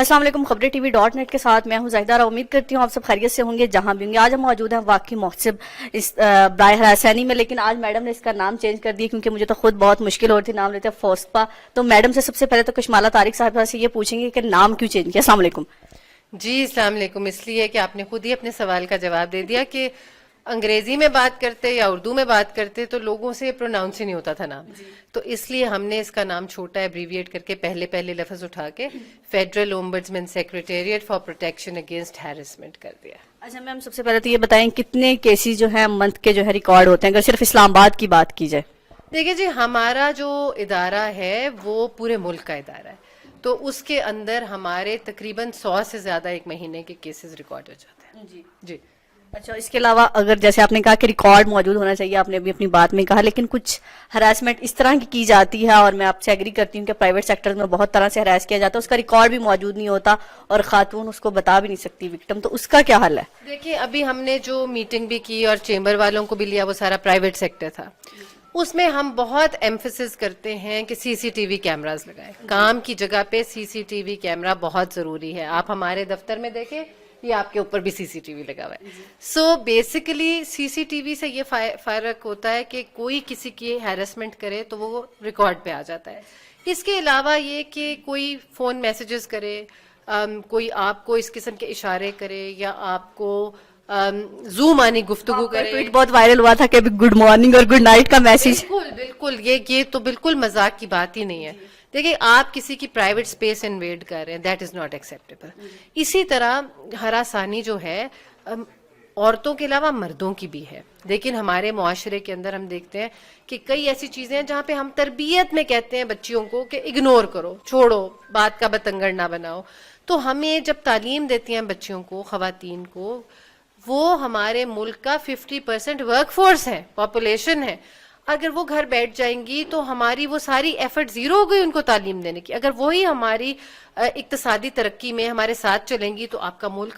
السلام علیکم. خبریں ٹی وی .net کے ساتھ میں ہوں زاہدہ. امید کرتی ہوں آپ سب خیریت سے ہوں گے جہاں بھی ہوں گے. آج ہم موجود ہیں واقعی محتسب برائے ہراسانی میں, لیکن آج میڈم نے اس کا نام چینج کر دیا کیونکہ مجھے تو خود بہت مشکل ہوتی نام لیتے فوسپا. تو میڈم سے سب سے پہلے تو کشمالہ طارق صاحبہ سے یہ پوچھیں گے کہ نام کیوں چینج کیا. السلام علیکم. جی السلام علیکم. اس لیے کہ آپ نے خود ہی اپنے سوال کا جواب دے دیا کہ انگریزی میں بات کرتے یا اردو میں بات کرتے تو لوگوں سے پروناؤنس ہی نہیں ہوتا تھا نام. تو اس لیے ہم نے اس کا نام چھوٹا ایبریویٹ کر کے پہلے لفظ اٹھا کے federal ombudsman secretariat for protection against harassment کر دیا. اچھا میم, سب سے پہلے تو یہ بتائیں کتنے کیسز جو ہیں منتھ کے جو ہے ریکارڈ ہوتے ہیں اگر صرف اسلام آباد کی بات کی جائے؟ دیکھیے جی, ہمارا جو ادارہ ہے وہ پورے ملک کا ادارہ ہے, تو اس کے اندر ہمارے تقریباً 100 سے زیادہ ایک مہینے کے کیسز ریکارڈ ہو جاتے ہیں. جی. اچھا, اس کے علاوہ اگر جیسے آپ نے کہا کہ ریکارڈ موجود ہونا چاہیے, آپ نے بھی اپنی بات میں کہا, لیکن کچھ ہراسمنٹ اس طرح کی جاتی ہے اور میں آپ سے ایگری کرتی ہوں کہ پرائیویٹ سیکٹر میں بہت طرح سے ہراس کیا جاتا ہے, اس کا ریکارڈ بھی موجود نہیں ہوتا اور خاتون اس کو بتا بھی نہیں سکتی وکٹم, تو اس کا کیا حل ہے؟ دیکھیے ابھی ہم نے جو میٹنگ بھی کی اور چیمبر والوں کو بھی لیا وہ سارا پرائیویٹ سیکٹر تھا. اس میں ہم بہت ایمفیسس کرتے ہیں کہ سی سی ٹی وی کیمراز لگائیں. کام کی جگہ پہ سی سی ٹی وی کیمرہ بہت ضروری ہے. آپ ہمارے دفتر میں دیکھیں, یہ آپ کے اوپر بھی سی سی ٹی وی لگا ہوا ہے. سو بیسیکلی سی سی ٹی وی سے یہ فرق ہوتا ہے کہ کوئی کسی کی ہیرسمنٹ کرے تو وہ ریکارڈ پہ آ جاتا ہے. اس کے علاوہ یہ کہ کوئی فون میسیجز کرے, کوئی آپ کو اس قسم کے اشارے کرے یا آپ کو زوم آنی گفتگو کرے. ٹویٹ بہت وائرل ہوا تھا کہ گڈ مارننگ اور گڈ نائٹ کا میسج. بالکل یہ تو بالکل مذاق کی بات ہی نہیں ہے. دیکھیں آپ کسی کی پرائیویٹ اسپیس انویڈ کر رہے ہیں, دیٹ از ناٹ ایکسیپٹیبل. اسی طرح ہراسانی جو ہے عورتوں کے علاوہ مردوں کی بھی ہے, لیکن ہمارے معاشرے کے اندر ہم دیکھتے ہیں کہ کئی ایسی چیزیں ہیں جہاں پہ ہم تربیت میں کہتے ہیں بچیوں کو کہ اگنور کرو, چھوڑو, بات کا بتنگڑ نہ بناؤ. تو ہمیں جب تعلیم دیتی ہیں بچیوں کو, خواتین کو, وہ ہمارے ملک کا 50% ورک فورس ہے, پاپولیشن ہے. اگر وہ گھر بیٹھ جائیں گی تو ہماری وہ ساری ایفرٹ زیرو ہو گئی ان کو تعلیم دینے کی. اگر وہی ہماری اقتصادی ترقی میں ہمارے ساتھ چلیں گی تو آپ کا ملک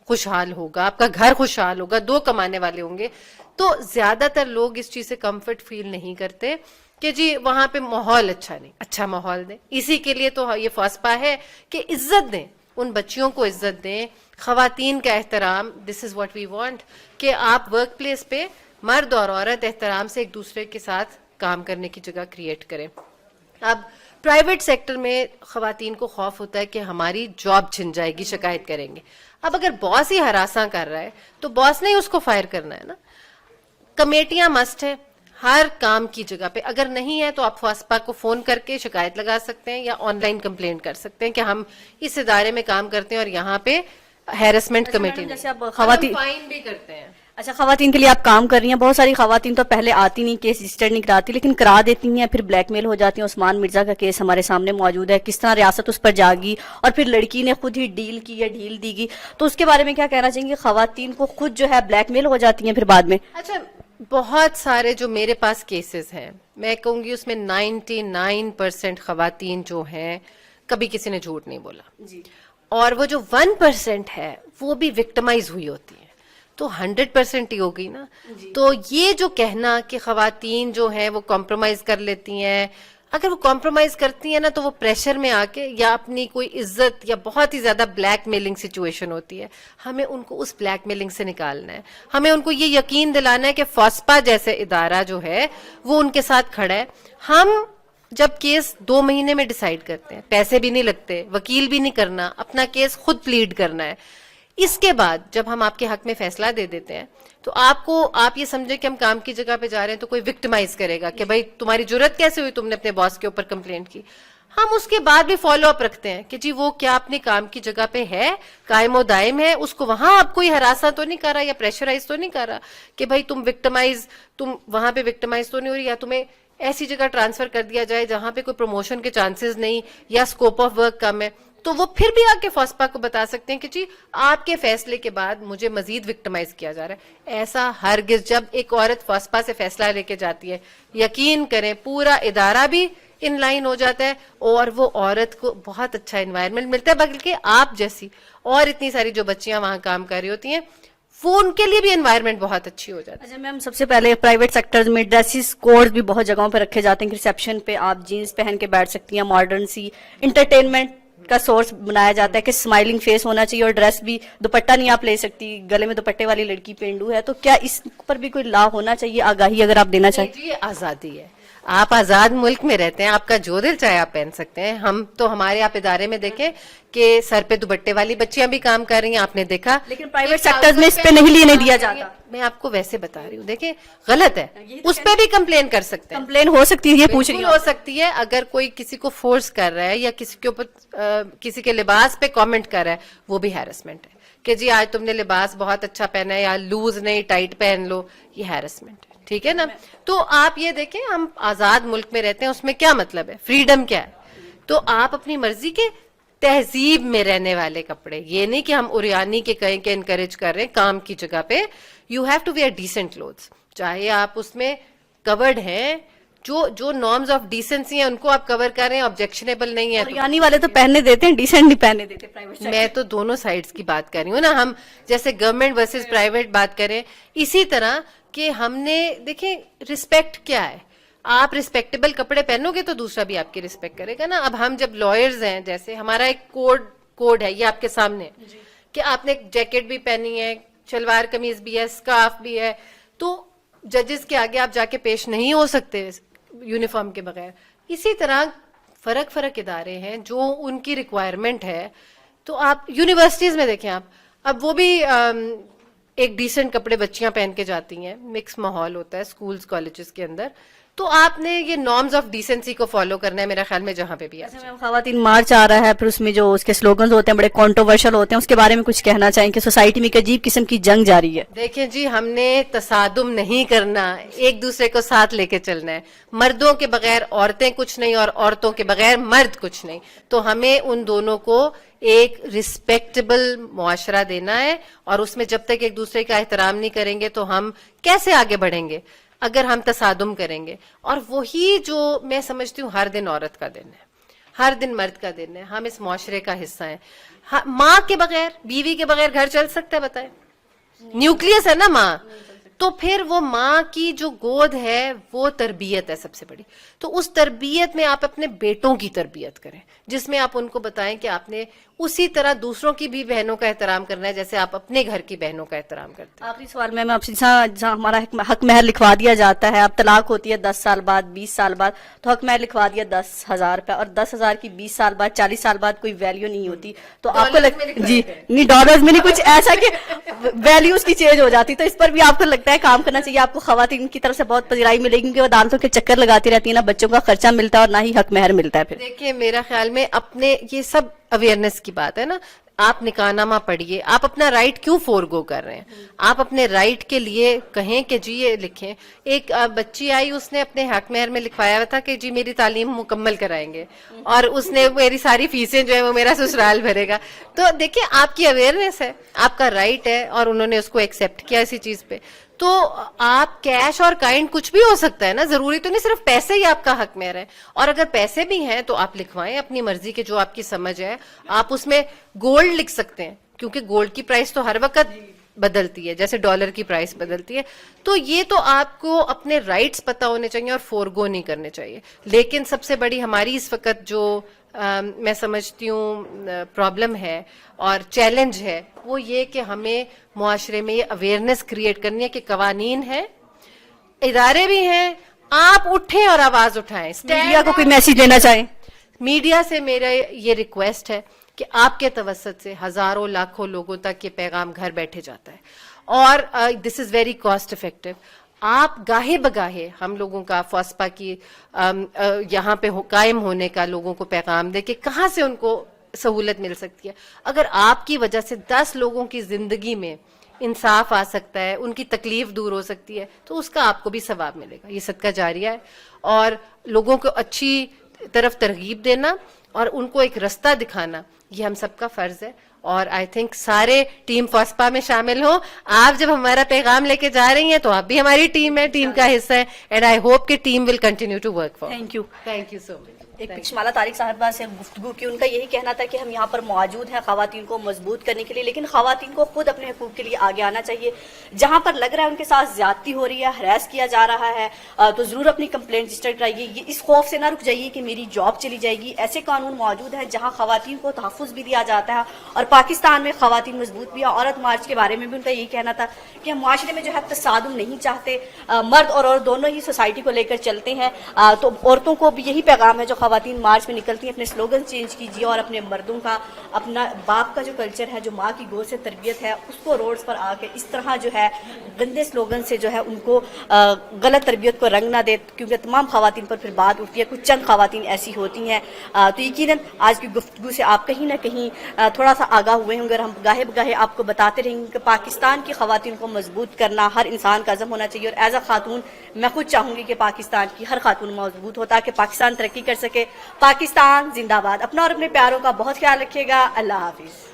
خوشحال ہوگا, آپ کا گھر خوشحال ہوگا, 2 کمانے والے ہوں گے. تو زیادہ تر لوگ اس چیز سے کمفرٹ فیل نہیں کرتے کہ جی وہاں پہ ماحول اچھا نہیں. اچھا ماحول دیں, اسی کے لیے تو یہ فوسپا ہے کہ عزت دیں, ان بچیوں کو عزت دیں, خواتین کا احترام. دس از واٹ وی وانٹ کہ آپ ورک پلیس پہ مرد اور عورت احترام سے ایک دوسرے کے ساتھ کام کرنے کی جگہ کریٹ کریں. اب پرائیویٹ سیکٹر میں خواتین کو خوف ہوتا ہے کہ ہماری جاب چھن جائے گی, شکایت کریں گے. اب اگر باس ہی ہراساں کر رہا ہے تو باس نے ہی اس کو فائر کرنا ہے نا. کمیٹیاں مسٹ ہے ہر کام کی جگہ پہ. اگر نہیں ہے تو آپ فوسپا کو فون کر کے شکایت لگا سکتے ہیں یا آن لائن کمپلینٹ کر سکتے ہیں کہ ہم اس ادارے میں کام کرتے ہیں اور یہاں پہ ہیرسمنٹ کمیٹی خواتین فائن بھی کرتے ہیں. اچھا, خواتین کے لیے آپ کام کر رہی ہیں. بہت ساری خواتین تو پہلے آتی نہیں, کیس رجسٹر نہیں کراتی, لیکن کرا دیتی ہیں, پھر بلیک میل ہو جاتی ہیں. عثمان مرزا کا کیس ہمارے سامنے موجود ہے, کس طرح ریاست اس پر جاگی اور پھر لڑکی نے خود ہی ڈیل کی یا ڈھیل دی گی. تو اس کے بارے میں کیا کہنا چاہیں گے؟ خواتین کو خود جو ہے بلیک میل ہو جاتی ہیں پھر بعد میں. اچھا, بہت سارے جو میرے پاس کیسز ہیں, میں کہوں گی اس میں 99% خواتین جو ہیں کبھی کسی نے جھوٹ نہیں بولا جی, اور وہ جو 1% ہے وہ بھی وکٹمائز ہوئی ہوتی ہے. تو 100% ہی ہو گئی نا. تو یہ جو کہنا کہ خواتین جو ہیں وہ کمپرومائز کر لیتی ہیں, اگر وہ کمپرومائز کرتی ہیں نا تو وہ پریشر میں آ کے یا اپنی کوئی عزت یا بہت ہی زیادہ بلیک میلنگ سچویشن ہوتی ہے, ہمیں ان کو اس بلیک میلنگ سے نکالنا ہے. ہمیں ان کو یہ یقین دلانا ہے کہ فوسپا جیسے ادارہ جو ہے وہ ان کے ساتھ کھڑا ہے. ہم جب کیس 2 مہینے میں ڈیسائیڈ کرتے ہیں, پیسے بھی نہیں لگتے, وکیل بھی نہیں کرنا, اپنا کیس خود پلیڈ کرنا ہے. اس کے بعد جب ہم آپ کے حق میں فیصلہ دے دیتے ہیں تو آپ یہ سمجھیں کہ ہم کام کی جگہ پہ جا رہے ہیں تو کوئی وکٹمائز کرے گا کہ بھائی تمہاری جرت کیسے ہوئی, تم نے اپنے باس کے اوپر کمپلینٹ کی. ہم اس کے بعد بھی فالو اپ رکھتے ہیں کہ جی وہ کیا اپنے کام کی جگہ پہ ہے, قائم و دائم ہے, اس کو وہاں آپ کوئی ہراساں تو نہیں کر رہا یا پریشرائز تو نہیں کر رہا کہ بھائی تم وہاں پہ وکٹمائز تو نہیں ہو رہی, یا تمہیں ایسی جگہ ٹرانسفر کر دیا جائے جہاں پہ کوئی پروموشن کے چانسز نہیں یا اسکوپ آف ورک کم ہے. تو وہ پھر بھی آ کے فوسپا کو بتا سکتے ہیں کہ جی آپ کے فیصلے کے بعد مجھے مزید وکٹمائز کیا جا رہا ہے. ایسا ہرگز, جب ایک عورت فوسپا سے فیصلہ لے کے جاتی ہے, یقین کریں پورا ادارہ بھی ان لائن ہو جاتا ہے اور وہ عورت کو بہت اچھا انوائرمنٹ ملتا ہے. بلکہ آپ جیسی اور اتنی ساری جو بچیاں وہاں کام کر رہی ہوتی ہیں وہ ان کے لیے بھی انوائرمنٹ بہت اچھی ہو جاتی ہے. اچھا میم, سب سے پہلے پرائیویٹ سیکٹر میں ڈریسز کوڈ بھی بہت جگہوں پہ رکھے جاتے ہیں کہ ریسیپشن پہ آپ جینس پہن کے بیٹھ سکتی ہیں, ماڈرن سی انٹرٹینمنٹ کا سورس بنایا جاتا ہے کہ اسمائلنگ فیس ہونا چاہیے اور ڈریس بھی دوپٹہ نہیں آپ لے سکتی, گلے میں دوپٹے والی لڑکی پینڈو ہے, تو کیا اس پر بھی کوئی لا ہونا چاہیے, آگاہی اگر آپ دینا چاہیں؟ جی یہ آزادی ہے, آپ آزاد ملک میں رہتے ہیں, آپ کا جو دل چاہے آپ پہن سکتے ہیں. ہم تو ہمارے آپ ادارے میں دیکھیں کہ سر پہ دوپٹے والی بچیاں بھی کام کر رہی ہیں, آپ نے دیکھا. لیکن پرائیویٹ سیکٹرز میں اس پہ نہیں لینے دیا جاتا. میں آپ کو ویسے بتا رہی ہوں, دیکھیں غلط ہے, اس پہ بھی کمپلین کر سکتے ہیں, کمپلین ہو سکتی ہے, یہ پوچھ رہی بالکل ہوں. ہو سکتی ہے. اگر کوئی کسی کو فورس کر رہا ہے یا کسی کے اوپر کسی کے لباس پہ کامنٹ کر رہا ہے, وہ بھی ہیرسمنٹ ہے کہ جی آج تم نے لباس بہت اچھا پہنا ہے یا لوز نہیں ٹائٹ پہن لو, یہ ہیرسمنٹ ہے, ٹھیک ہے نا. تو آپ یہ دیکھیں ہم آزاد ملک میں رہتے ہیں, اس میں کیا مطلب ہے, فریڈم کیا ہے. تو آپ اپنی مرضی کے تہذیب میں رہنے والے کپڑے, یہ نہیں کہ ہم اوریانی کے کہیں کہ انکریج کر رہے ہیں کام کی جگہ پہ. You have to wear decent clothes, چاہے آپ اس میں کورڈ ہیں, جو نارمز آف ڈیسنسی ہیں ان کو آپ کور کر رہے ہیں, آبجیکشنیبل نہیں ہے. اوریانی والے تو پہننے دیتے ہیں, ڈیسنٹ نہیں پہننے دیتے پرائیویٹ. میں تو دونوں سائڈز کی بات کر رہی ہوں نا, ہم جیسے گورنمنٹ ورسز پرائیویٹ بات کریں, اسی طرح کہ ہم نے دیکھیں رسپیکٹ کیا ہے, آپ ریسپیکٹیبل کپڑے پہنو گے تو دوسرا بھی آپ کی رسپیکٹ کرے گا نا. اب ہم جب لائرز ہیں, جیسے ہمارا ایک کوڈ ہے, یہ آپ کے سامنے کہ آپ نے جیکٹ بھی پہنی ہے, شلوار قمیض بھی ہے, اسکارف بھی ہے, تو ججز کے آگے آپ جا کے پیش نہیں ہو سکتے یونیفارم کے بغیر. اسی طرح فرق ادارے ہیں جو ان کی ریکوائرمنٹ ہے. تو آپ یونیورسٹیز میں دیکھیں, آپ اب وہ بھی ایک ڈیسنٹ کپڑے بچیاں پہن کے جاتی ہیں, مکس ماحول ہوتا ہے اسکولز کالجز کے اندر. تو آپ نے یہ نارمز آف ڈیسنسی کو فالو کرنا ہے میرا خیال میں جہاں پہ بھی. خواتین مارچ آ رہا ہے, پھر اس میں جو اس کے سلوگنز ہوتے ہیں بڑے کنٹروورشل ہوتے ہیں, اس کے بارے میں کچھ کہنا چاہیں کہ سوسائٹی میں ایک عجیب قسم کی جنگ جاری ہے. دیکھیں جی, ہم نے تصادم نہیں کرنا, ایک دوسرے کو ساتھ لے کے چلنا ہے. مردوں کے بغیر عورتیں کچھ نہیں اور عورتوں کے بغیر مرد کچھ نہیں. تو ہمیں ان دونوں کو ایک رسپیکٹیبل معاشرہ دینا ہے, اور اس میں جب تک ایک دوسرے کا احترام نہیں کریں گے تو ہم کیسے آگے بڑھیں گے اگر ہم تصادم کریں گے. اور وہی جو میں سمجھتی ہوں, ہر دن عورت کا دن ہے, ہر دن مرد کا دن ہے, ہم اس معاشرے کا حصہ ہیں. ماں کے بغیر, بیوی کے بغیر گھر چل سکتا ہے بتائیں؟ نیوکلیس ہے نا ماں, تو پھر وہ ماں کی جو گود ہے وہ تربیت ہے سب سے بڑی. تو اس تربیت میں آپ اپنے بیٹوں کی تربیت کریں, جس میں آپ ان کو بتائیں کہ آپ نے اسی طرح دوسروں کی بھی بہنوں کا احترام کرنا ہے جیسے آپ اپنے گھر کی بہنوں کا احترام کرتے ہیں. آخری سوال میں آپ سے, جہاں ہمارا حق مہر لکھوا دیا جاتا ہے, اب طلاق ہوتی ہے 10 سال بعد 20 سال بعد, تو حق مہر لکھوا دیا 10,000 روپے, اور 10,000 کی 20 سال بعد 40 سال بعد کوئی ویلیو نہیں ہوتی. تو آپ کو جی نہیں, ڈالرز میں نہیں, کچھ ایسا کہ ویلیوز کی چینج ہو جاتی, تو اس پر بھی آپ کو لگتا ہے کام کرنا چاہیے؟ آپ کو خواتین کی طرف سے بہت پذیرائی ملے گی کیونکہ وہ عدالتوں کے چکر لگاتی رہتی ہیں, نہ بچوں کا خرچہ ملتا ہے اور نہ ہی حق مہر ملتا ہے. پھر دیکھیے میرا خیال میں اپنے یہ سب اویئرنیس کی بات ہے نا. آپ نکاح نامہ پڑھیے, آپ اپنا رائٹ کیوں فورگو کر رہے ہیں؟ آپ اپنے رائٹ کے لیے کہیں کہ جی یہ لکھیں. ایک بچی آئی, اس نے اپنے حق مہر میں لکھوایا ہوا تھا کہ جی میری تعلیم مکمل کرائیں گے, اور اس نے میری ساری فیسیں جو ہے وہ میرا سسرال بھرے گا. تو دیکھیں آپ کی اویئرنیس ہے, آپ کا رائٹ ہے, اور انہوں نے اس کو ایکسیپٹ کیا اسی چیز پہ. تو آپ کیش اور کائنڈ کچھ بھی ہو سکتا ہے نا, ضروری تو نہیں صرف پیسے ہی آپ کا حق مہر ہے. اور اگر پیسے بھی ہیں تو آپ لکھوائیں اپنی مرضی کے, جو آپ کی سمجھ ہے. آپ اس میں گولڈ لکھ سکتے ہیں, کیونکہ گولڈ کی پرائس تو ہر وقت بدلتی ہے جیسے ڈالر کی پرائس بدلتی ہے. تو یہ تو آپ کو اپنے رائٹس پتہ ہونے چاہیے اور فورگو نہیں کرنے چاہیے. لیکن سب سے بڑی ہماری اس وقت جو میں سمجھتی ہوں پرابلم ہے اور چیلنج ہے, وہ یہ کہ ہمیں معاشرے میں یہ اویئرنیس کریٹ کرنی ہے کہ قوانین ہیں, ادارے بھی ہیں, آپ اٹھیں اور آواز اٹھائیں. میڈیا کو کوئی میسج دینا چاہیں؟ میڈیا سے میرا یہ ریکویسٹ ہے کہ آپ کے توسط سے ہزاروں لاکھوں لوگوں تک یہ پیغام گھر بیٹھے جاتا ہے, اور دس از ویری کاسٹ افیکٹو. آپ گاہے بگاہے ہم لوگوں کا فوسپا کی یہاں پہ قائم ہونے کا لوگوں کو پیغام دے کہ کہاں سے ان کو سہولت مل سکتی ہے. اگر آپ کی وجہ سے 10 لوگوں کی زندگی میں انصاف آ سکتا ہے, ان کی تکلیف دور ہو سکتی ہے, تو اس کا آپ کو بھی ثواب ملے گا. یہ صدقہ جاریہ ہے, اور لوگوں کو اچھی طرف ترغیب دینا اور ان کو ایک رستہ دکھانا یہ ہم سب کا فرض ہے. اور آئی تھنک سارے ٹیم فوسپا میں شامل ہوں. آپ جب ہمارا پیغام لے کے جا رہی ہیں تو آپ بھی ہماری ٹیم ہے, ٹیم کا حصہ ہے, اینڈ آئی ہوپ کہ team will continue to work for. Thank you. Thank you so much. ایک پکشمالا طارق صاحبہ سے گفتگو کی، ان کا یہی کہنا تھا کہ ہم یہاں پر موجود ہیں خواتین کو مضبوط کرنے کے لیے، لیکن خواتین کو خود اپنے حقوق کے لیے آگے آنا چاہیے. جہاں پر لگ رہا ہے ان کے ساتھ زیادتی ہو رہی ہے، ہراس کیا جا رہا ہے، تو ضرور اپنی کمپلینٹ رجسٹر کرائیے. یہ اس خوف سے نہ رک جائیے کہ میری جاب چلی جائے گی. ایسے قانون موجود ہیں جہاں خواتین کو تحفظ بھی دیا جاتا ہے، اور پاکستان میں خواتین مضبوط بھی ہیں. عورت مارچ کے بارے میں بھی ان کا یہی کہنا تھا کہ ہم معاشرے میں جو ہے تصادم نہیں چاہتے، مرد اور عورت دونوں ہی سوسائٹی کو لے کر چلتے ہیں. تو عورتوں کو بھی یہی پیغام ہے جو خواتین مارچ میں نکلتی ہیں، اپنے سلوگن چینج کیجیے اور اپنے مردوں کا، اپنا باپ کا جو کلچر ہے، جو ماں کی گود سے تربیت ہے، اس کو روڈز پر آ کے اس طرح جو ہے گندے سلوگن سے جو ہے ان کو غلط تربیت کو رنگ نہ دے، کیونکہ تمام خواتین پر پھر بات اٹھتی ہے. کچھ چند خواتین ایسی ہوتی ہیں. تو یقیناً آج کی گفتگو سے آپ کہیں نہ کہیں تھوڑا سا آگاہ ہوئے ہوں گے، اور ہم گاہے بگاہے آپ کو بتاتے رہیں گے کہ پاکستان کی خواتین کو مضبوط کرنا ہر انسان کا عزم ہونا چاہیے. اور ایز اے خاتون میں خود چاہوں گی کہ پاکستان کی ہر خاتون مضبوط ہو تاکہ پاکستان ترقی کر سکے. پاکستان زندہ باد. اپنا اور اپنے پیاروں کا بہت خیال رکھیے گا. اللہ حافظ.